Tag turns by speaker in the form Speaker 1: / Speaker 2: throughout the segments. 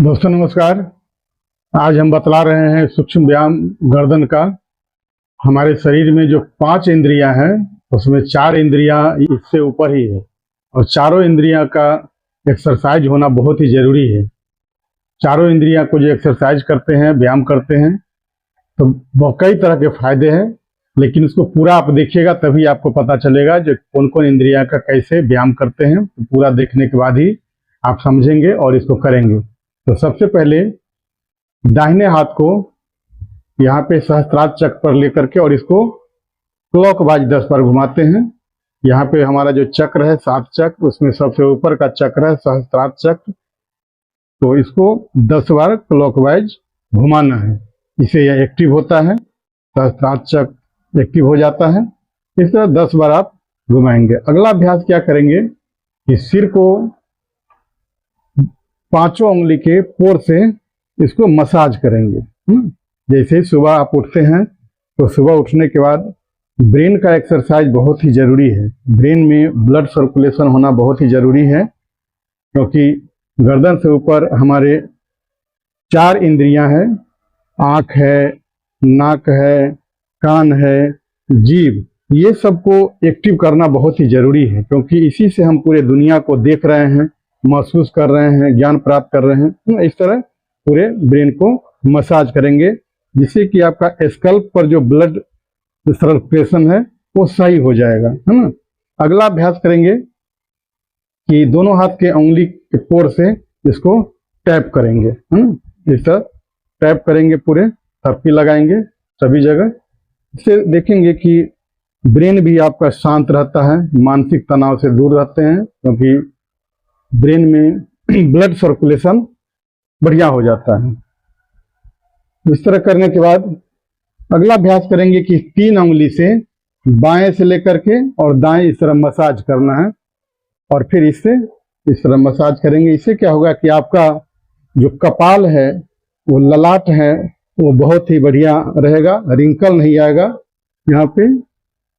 Speaker 1: दोस्तों नमस्कार। आज हम बतला रहे हैं सूक्ष्म व्यायाम गर्दन का। हमारे शरीर में जो 5 इंद्रियां हैं उसमें 4 इंद्रियां इससे ऊपर ही है और चारों इंद्रियां का एक्सरसाइज होना बहुत ही जरूरी है। चारों इंद्रियां को जो एक्सरसाइज करते हैं, व्यायाम करते हैं, तो बहुत कई तरह के फायदे हैं, लेकिन उसको पूरा आप देखिएगा तभी आपको पता चलेगा जो कौन कौन इंद्रियां का कैसे व्यायाम करते हैं। तो पूरा देखने के बाद ही आप समझेंगे और इसको करेंगे। तो सबसे पहले दाहिने हाथ को यहाँ पे सहस्त्रार चक्र पर लेकर के और इसको क्लॉकवाइज 10 बार घुमाते हैं। यहाँ पे हमारा जो चक्र है 7 चक्र, उसमें सबसे ऊपर का चक्र है सहस्त्रार चक्र, तो इसको 10 बार क्लॉकवाइज घुमाना है। इससे यह एक्टिव होता है, सहस्त्रार चक्र एक्टिव हो जाता है। इस तरह 10 बार आप घुमाएंगे। अगला अभ्यास क्या करेंगे कि सिर को 5 उंगली के पोर से इसको मसाज करेंगे। जैसे ही सुबह आप उठते हैं तो सुबह उठने के बाद ब्रेन का एक्सरसाइज बहुत ही जरूरी है। ब्रेन में ब्लड सर्कुलेशन होना बहुत ही जरूरी है, क्योंकि गर्दन से ऊपर हमारे 4 इंद्रियां हैं। आँख है, नाक है, कान है, जीभ, ये सबको एक्टिव करना बहुत ही जरूरी है, क्योंकि इसी से हम पूरे दुनिया को देख रहे हैं, महसूस कर रहे हैं, ज्ञान प्राप्त कर रहे हैं। इस तरह पूरे ब्रेन को मसाज करेंगे, जिससे कि आपका स्कल्प पर जो ब्लड सर्कुलेशन है वो सही हो जाएगा, है ना। अगला अभ्यास करेंगे कि दोनों हाथ के उंगली के पोर से इसको टैप करेंगे, है ना। इस तरह टैप करेंगे, पूरे थपकी लगाएंगे सभी जगह। इससे देखेंगे कि ब्रेन भी आपका शांत रहता है, मानसिक तनाव से दूर रहते हैं, क्योंकि ब्रेन में ब्लड सर्कुलेशन बढ़िया हो जाता है। इस तरह करने के बाद अगला अभ्यास करेंगे कि 3 उंगली से बाएं से लेकर के और दाएं इस तरह मसाज करना है, और फिर इससे इस तरह मसाज करेंगे। इससे क्या होगा कि आपका जो कपाल है, वो ललाट है, वो बहुत ही बढ़िया रहेगा, रिंकल नहीं आएगा, यहाँ पे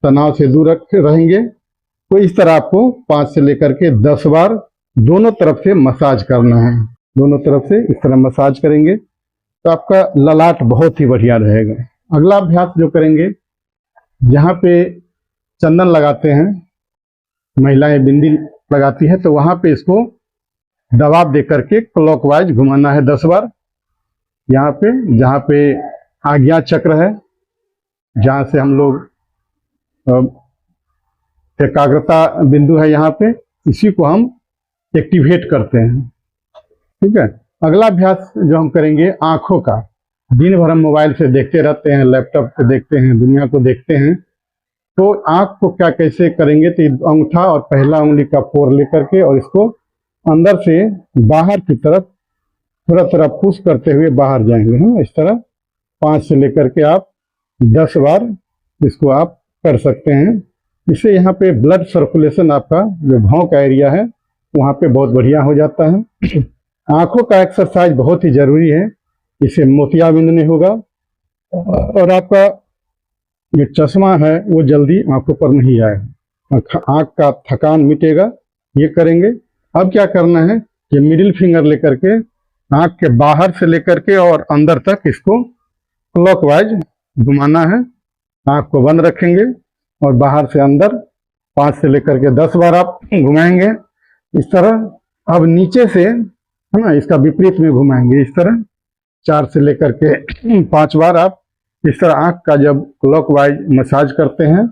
Speaker 1: तनाव से दूर रहेंगे। तो इस तरह आपको 5 से लेकर के 10 बार दोनों तरफ से मसाज करना है। दोनों तरफ से इस तरह मसाज करेंगे तो आपका ललाट बहुत ही बढ़िया रहेगा। अगला अभ्यास जो करेंगे, जहाँ पे चंदन लगाते हैं, महिलाएं बिंदी लगाती है, तो वहाँ पे इसको दबाव दे करके क्लॉकवाइज घुमाना है 10 बार। यहाँ पे जहाँ पे आज्ञा चक्र है, जहाँ से हम लोग एकाग्रता बिंदु है, यहाँ पे इसी को हम एक्टिवेट करते हैं। ठीक है। अगला अभ्यास जो हम करेंगे आंखों का। दिन भर हम मोबाइल से देखते रहते हैं, लैपटॉप पे देखते हैं, दुनिया को देखते हैं, तो आंख को क्या कैसे करेंगे, तो अंगूठा और पहला उंगली का पोर लेकर के और इसको अंदर से बाहर की तरफ थोड़ा थोड़ा पुश करते हुए बाहर जाएंगे। हाँ, इस तरह 5 से लेकर के आप 10 बार इसको आप कर सकते हैं। इससे यहाँ पे ब्लड सर्कुलेशन, आपका जो भौं का एरिया है, वहाँ पे बहुत बढ़िया हो जाता है। आंखों का एक्सरसाइज बहुत ही जरूरी है, इससे मोतियाबिंद नहीं होगा और आपका जो चश्मा है वो जल्दी आंखों पर नहीं आएगा, आंख का थकान मिटेगा। ये करेंगे। अब क्या करना है कि मिडिल फिंगर लेकर के आंख के बाहर से लेकर के और अंदर तक इसको क्लॉकवाइज घुमाना है। आंख को बंद रखेंगे और बाहर से अंदर 5 से लेकर के 10 बार आप घुमाएंगे इस तरह। अब नीचे से, है ना, इसका विपरीत में घुमाएंगे इस तरह 4 से लेकर के 5 बार आप इस तरह। आंख का जब क्लॉकवाइज मसाज करते हैं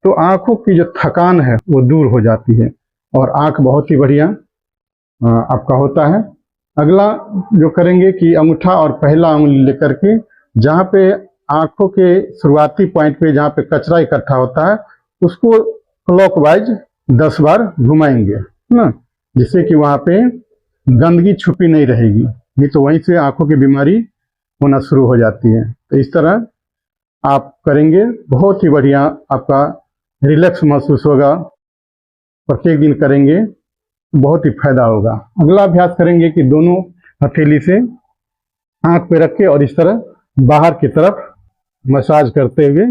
Speaker 1: तो आंखों की जो थकान है वो दूर हो जाती है और आंख बहुत ही बढ़िया आपका होता है। अगला जो करेंगे कि अंगूठा और पहला उंगली लेकर के जहाँ पे आंखों के शुरुआती पॉइंट पे जहाँ पे कचरा इकट्ठा होता है, उसको क्लॉकवाइज 10 बार घुमाएंगे ना, जिससे कि वहाँ पे गंदगी छुपी नहीं रहेगी, नहीं तो वहीं से आंखों की बीमारी होना शुरू हो जाती है। तो इस तरह आप करेंगे, बहुत ही बढ़िया आपका रिलैक्स महसूस होगा। प्रत्येक दिन करेंगे बहुत ही फायदा होगा। अगला अभ्यास करेंगे कि दोनों हथेली से आंख पे रख के और इस तरह बाहर की तरफ मसाज करते हुए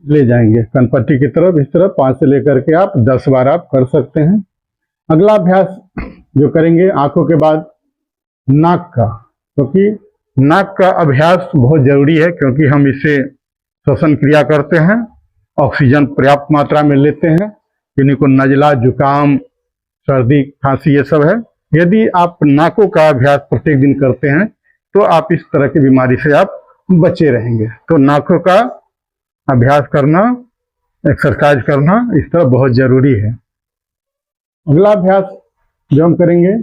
Speaker 1: ले जाएंगे कनपट्टी की तरफ। इस तरह 5 से लेकर के आप 10 बार आप कर सकते हैं। अगला अभ्यास जो करेंगे आंखों के बाद नाक का, क्योंकि नाक का अभ्यास बहुत जरूरी है, क्योंकि हम इससे श्वसन क्रिया करते हैं, ऑक्सीजन पर्याप्त मात्रा में लेते हैं, किन्हीं को नजला, जुकाम, सर्दी, खांसी ये सब है। यदि आप नाकों का अभ्यास प्रत्येक दिन करते हैं तो आप इस तरह की बीमारी से आप बचे रहेंगे। तो नाकों का अभ्यास करना, एक्सरसाइज करना इस तरह बहुत जरूरी है। अगला अभ्यास जो हम करेंगे,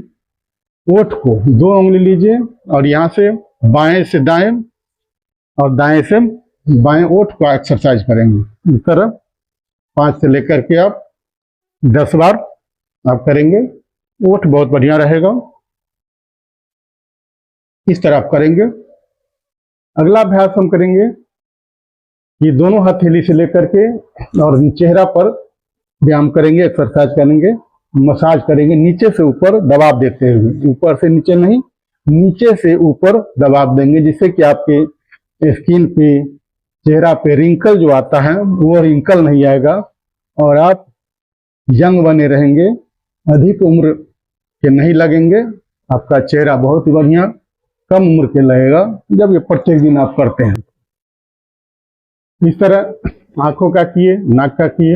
Speaker 1: ओठ को 2 उंगली लीजिए और यहाँ से बाएं से दाएं और दाएं से बाएं ओठ को एक्सरसाइज करेंगे। इस तरह 5 से लेकर के आप 10 बार आप करेंगे। ओठ बहुत बढ़िया रहेगा। इस तरह आप करेंगे। अगला अभ्यास हम करेंगे कि दोनों हथेली से लेकर के और चेहरा पर व्यायाम करेंगे, एक्सरसाइज करेंगे, मसाज करेंगे, नीचे से ऊपर दबाव देते हुए, ऊपर से नीचे नहीं, नीचे से ऊपर दबाव देंगे, जिससे कि आपके स्किन पे, चेहरा पे रिंकल जो आता है वो रिंकल नहीं आएगा और आप यंग बने रहेंगे, अधिक उम्र के नहीं लगेंगे। आपका चेहरा बहुत ही बढ़िया कम उम्र के लगेगा जब ये प्रत्येक दिन आप करते हैं। इस तरह आंखों का किए, नाक का किए।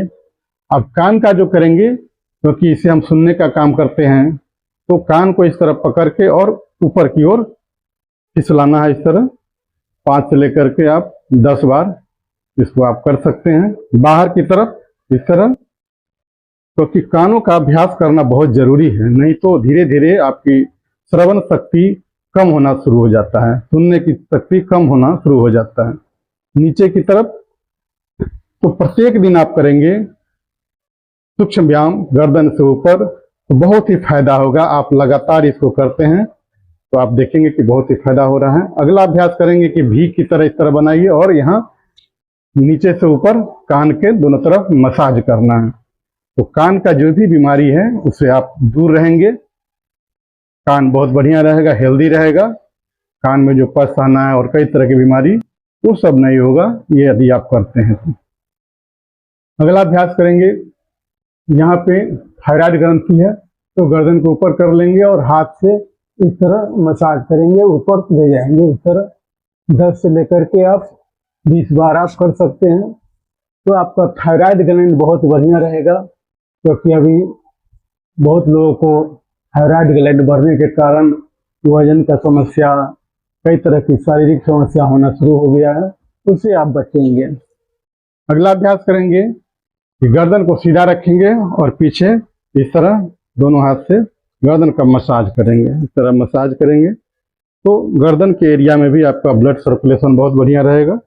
Speaker 1: अब कान का जो करेंगे, क्योंकि इसे हम सुनने का काम करते हैं, तो कान को इस तरह पकड़ के और ऊपर की ओर फिसलाना है। इस तरह 5 से लेकर के आप 10 बार इसको आप कर सकते हैं बाहर की तरफ, इस तरह। क्योंकि कानों का अभ्यास करना बहुत जरूरी है, नहीं तो धीरे धीरे आपकी श्रवण शक्ति कम होना शुरू हो जाता है, सुनने की शक्ति कम होना शुरू हो जाता है। नीचे की तरफ तो प्रत्येक दिन आप करेंगे सूक्ष्म व्यायाम गर्दन से ऊपर, तो बहुत ही फायदा होगा। आप लगातार इसको करते हैं तो आप देखेंगे कि बहुत ही फायदा हो रहा है। अगला अभ्यास करेंगे कि भी की तरह इस तरह बनाइए और यहाँ नीचे से ऊपर कान के दोनों तरफ मसाज करना है। तो कान का जो भी बीमारी है उससे आप दूर रहेंगे। कान बहुत बढ़िया रहेगा, हेल्दी रहेगा। कान में जो पस आना है और कई तरह की बीमारी वो सब नहीं होगा, ये यदि आप करते हैं तो। अगला अभ्यास करेंगे, यहाँ पे थायराइड ग्रंथि है तो गर्दन को ऊपर कर लेंगे और हाथ से इस तरह मसाज करेंगे, ऊपर ले जाएंगे। इस तरह 10 से लेकर के आप 20 बार आप कर सकते हैं। तो आपका थायराइड ग्लैंड बहुत बढ़िया रहेगा, क्योंकि अभी बहुत लोगों को थायराइड ग्लैंड बढ़ने के कारण वजन का समस्या, कई तरह की शारीरिक समस्या होना शुरू हो गया है, उससे आप बचेंगे। अगला अभ्यास करेंगे कि गर्दन को सीधा रखेंगे और पीछे इस तरह दोनों हाथ से गर्दन का मसाज करेंगे। इस तरह मसाज करेंगे तो गर्दन के एरिया में भी आपका ब्लड सर्कुलेशन बहुत बढ़िया रहेगा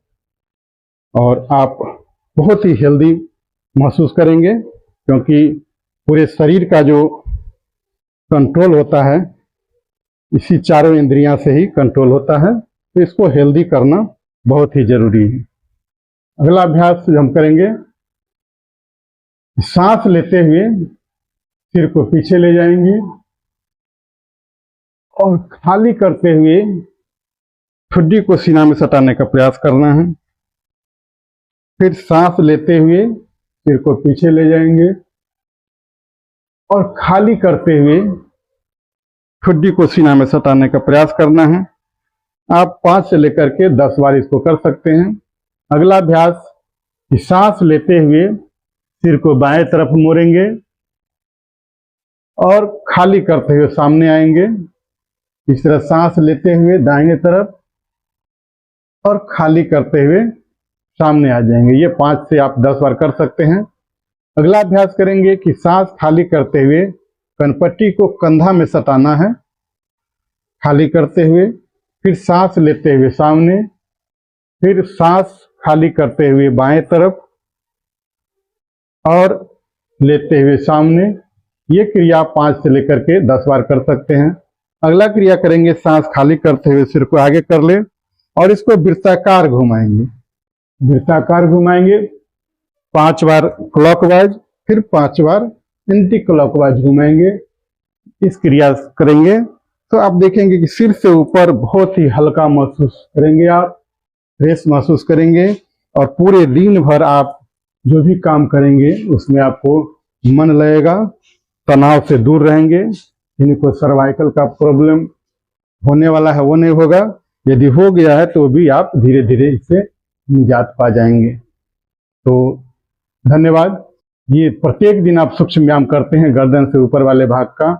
Speaker 1: और आप बहुत ही हेल्दी महसूस करेंगे, क्योंकि पूरे शरीर का जो कंट्रोल होता है इसी चारों इंद्रियां से ही कंट्रोल होता है। तो इसको हेल्दी करना बहुत ही जरूरी है। अगला अभ्यास जो हम करेंगे, सांस लेते हुए सिर को पीछे ले जाएंगे और खाली करते हुए ठुड्डी को सीना में सटाने का प्रयास करना है। फिर सांस लेते हुए सिर को पीछे ले जाएंगे और खाली करते हुए ठुड्डी को सीना में सटाने का प्रयास करना है। आप 5 से लेकर के 10 बार इसको कर सकते हैं। अगला अभ्यास, सांस लेते हुए सिर को बाएं तरफ मोड़ेंगे और खाली करते हुए सामने आएंगे। इस तरह सांस लेते हुए दाहिने तरफ और खाली करते हुए सामने आ जाएंगे। ये 5 से आप 10 बार कर सकते हैं। अगला अभ्यास करेंगे कि सांस खाली करते हुए कनपट्टी को कंधा में सटाना है, खाली करते हुए, फिर सांस लेते हुए सामने, फिर सांस खाली करते हुए बाएं तरफ और लेते हुए सामने। ये क्रिया 5 से लेकर के 10 बार कर सकते हैं। अगला क्रिया करेंगे, सांस खाली करते हुए सिर को आगे कर ले और इसको वृत्ताकार घुमाएंगे। वृत्ताकार घुमाएंगे 5 बार क्लॉकवाइज, फिर 5 बार एंटी क्लॉकवाइज घुमाएंगे। इस क्रिया करेंगे तो आप देखेंगे कि सिर से ऊपर बहुत ही हल्का महसूस करेंगे, आप फ्रेश महसूस करेंगे और पूरे दिन भर आप जो भी काम करेंगे उसमें आपको मन लगेगा, तनाव से दूर रहेंगे। जिनको सर्वाइकल का प्रॉब्लम, होने वाला है वो नहीं होगा, यदि हो गया है तो भी आप धीरे धीरे इससे निजात पा जाएंगे। तो धन्यवाद। ये प्रत्येक दिन आप सूक्ष्म व्यायाम करते हैं गर्दन से ऊपर वाले भाग का,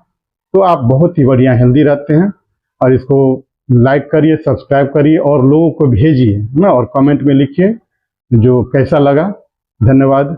Speaker 1: तो आप बहुत ही बढ़िया हेल्दी रहते हैं। और इसको लाइक करिए, सब्सक्राइब करिए और लोगों को भेजिए ना, और कमेंट में लिखिए जो कैसा लगा। धन्यवाद।